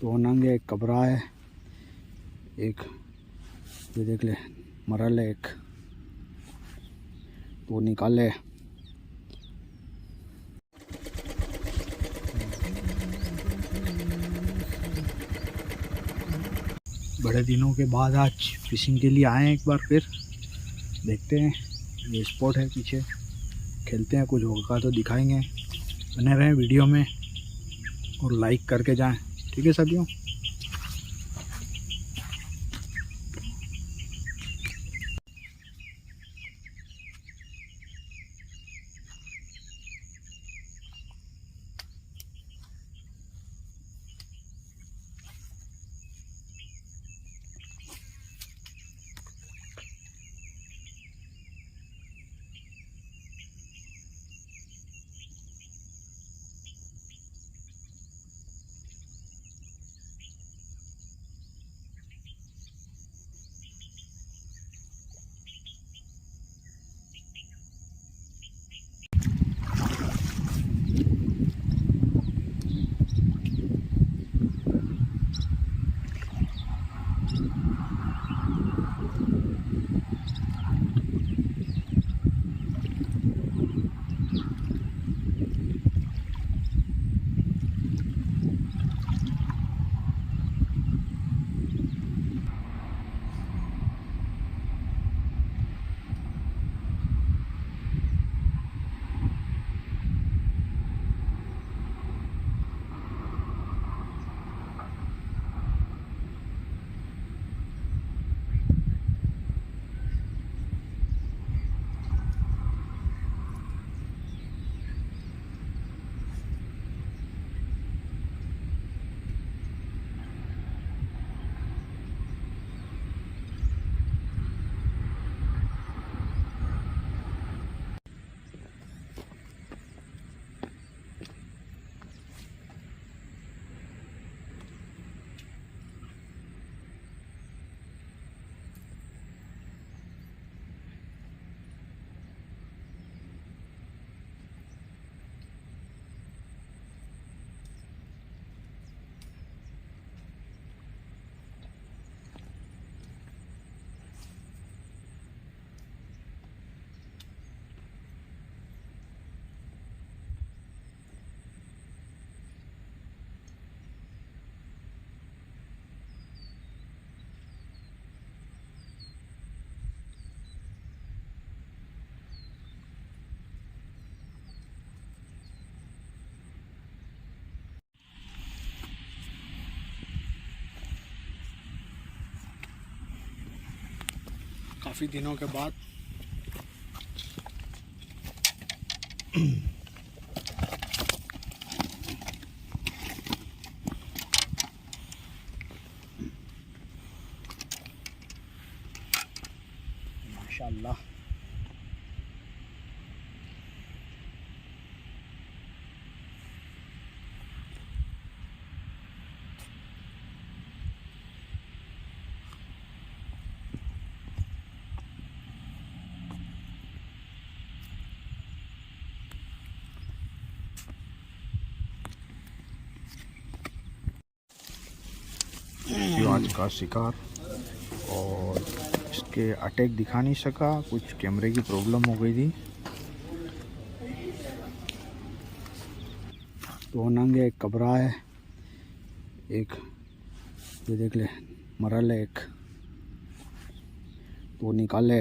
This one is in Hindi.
तो नंग है, एक कबरा है, एक ये देख ले मरल है, एक तो निकाले। बड़े दिनों के बाद आज फिशिंग के लिए आए हैं एक बार फिर। देखते हैं, ये स्पॉट है पीछे, खेलते हैं, कुछ होगा तो दिखाएंगे। बने रहें वीडियो में और लाइक करके जाएं, ठीक है साथियों। काफ़ी दिनों के बाद माशाल्लाह आज का शिकार। और इसके अटैक दिखा नहीं सका, कुछ कैमरे की प्रॉब्लम हो गई थी। तो नंग है, एक कबरा है, एक ये देख ले मरल है, एक तो निकाले।